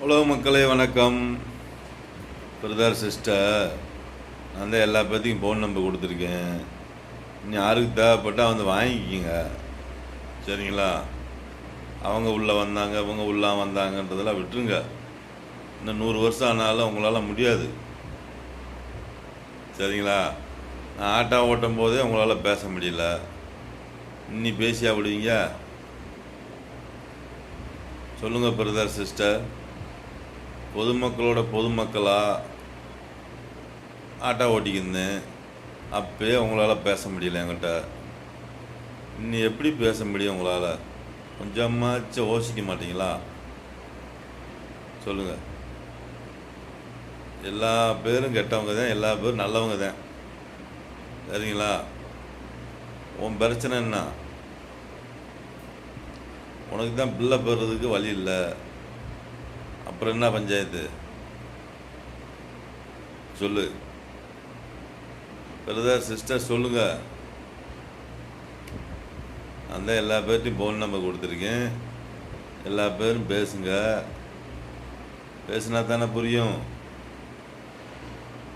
Hello மக்களே, வணக்கம். Brother, sister, நான் தான் எல்லா பேர்த்தையும் ஃபோன் நம்பர் கொடுத்துருக்கேன். இன்னும் யாருக்கு தேவைப்பட்டால் வந்து வாங்கிக்கிங்க, சரிங்களா? அவங்க உள்ளே வந்தாங்க, இவங்க உள்ளே வந்தாங்கன்றதெல்லாம் விட்டுருங்க. இன்னும் 100 வருஷம் ஆனாலும் உங்களால் முடியாது, சரிங்களா? நான் ஆட்டோ ஓட்டும் போதே உங்களால் பேச முடியல, இன்னி பேசியா விடுவீங்க? சொல்லுங்கள் பிரதர், சிஸ்டர். பொதுமக்களாக ஆட்டோ ஓட்டிக்கிருந்தேன். அப்போயே உங்களால் பேச முடியல என்கிட்ட. இன்னும் எப்படி பேச முடியும் உங்களால்? கொஞ்சமாச்சும் யோசிக்க மாட்டீங்களா? சொல்லுங்கள். எல்லா பேரும் கெட்டவங்க தான், எல்லா பேரும் நல்லவங்க தான், சரிங்களா? உன் பிரச்சனை என்ன? உனக்கு தான் பிள்ளை பெறுறதுக்கு வழி இல்லை, அப்புறம் என்ன பஞ்சாயத்து? சொல்லு பிரதர், சிஸ்டர், சொல்லுங்க. அந்த எல்லா பேர்ட்டையும் ஃபோன் நம்பர் கொடுத்துருக்கேன். எல்லா பேரும் பேசுங்க. பேசுனா தானே புரியும்.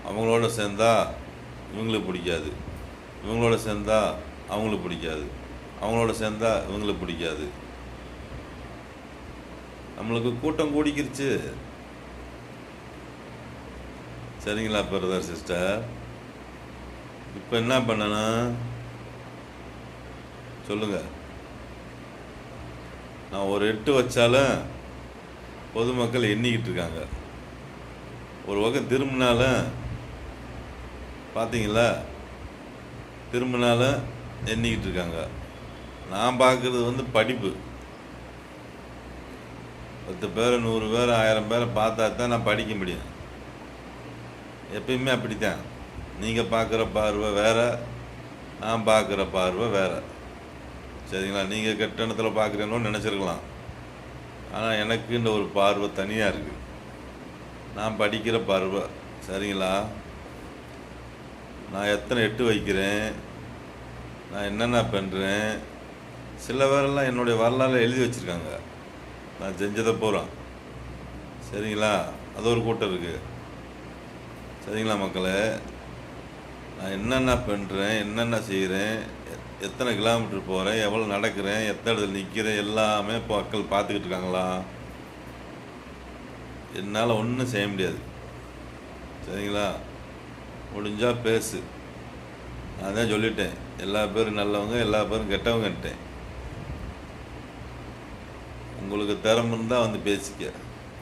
அவங்களோட சேர்ந்தா இவங்களுக்கு பிடிக்காது, இவங்களோட சேர்ந்தா அவங்களுக்கு பிடிக்காது, அவங்களோட சேர்ந்தா இவங்களுக்கு பிடிக்காது. நம்மளுக்கு கூட்டம் கூடிக்கிருச்சு, சரிங்களா பிரதர், சிஸ்டர்? இப்போ என்ன பண்ணணும் சொல்லுங்க. நான் ஒரு 8 வச்சாலும் பொதுமக்கள் எண்ணிக்கிட்டு இருக்காங்க. ஒரு பக்கம் திரும்பினாலும் பார்த்தீங்களா, திரும்பினாலும் எண்ணிக்கிட்டு இருக்காங்க. நான் பார்க்குறது படிப்பு. 10 பேர், 100 பேர், 1000 பேரை பார்த்தா தான் நான் படிக்க முடியும். எப்பயுமே அப்படித்தான். நீங்கள் பார்க்குற பார்வை வேறு, நான் பார்க்குற பார்வை வேறு, சரிங்களா? நீங்கள் கெட்டணத்தில் பார்க்குறேன்னு நினச்சிருக்கலாம், ஆனால் எனக்குன்ற ஒரு பார்வை தனியாக இருக்குது. நான் படிக்கிற பார்வை, சரிங்களா? நான் எத்தனை 8 வைக்கிறேன், நான் என்னென்ன பண்ணுறேன். சில பேரெல்லாம் என்னுடைய வரலாறு எழுதி வச்சுருக்காங்க, நான் செஞ்சதை போகிறோம், சரிங்களா? அது ஒரு கூட்டம் இருக்குது, சரிங்களா மக்களே? நான் என்னென்ன பண்ணுறேன், என்னென்ன செய்கிறேன், எத்தனை கிலோமீட்டர் போகிறேன், எவ்வளோ நடக்கிறேன், எத்தனை இடத்துல நிற்கிறேன், எல்லாமே மக்கள் பார்த்துக்கிட்டு இருக்காங்களா? என்னால் ஒன்றும் செய்ய முடியாது, சரிங்களா? முடிஞ்சால் பேசு. நான் தான் சொல்லிட்டேன், எல்லா பேரும் நல்லவங்க, எல்லா பேரும் கெட்டவங்கன்ட்டேன். உங்களுக்கு திறமை இருந்தால் வந்து பேசிக்க.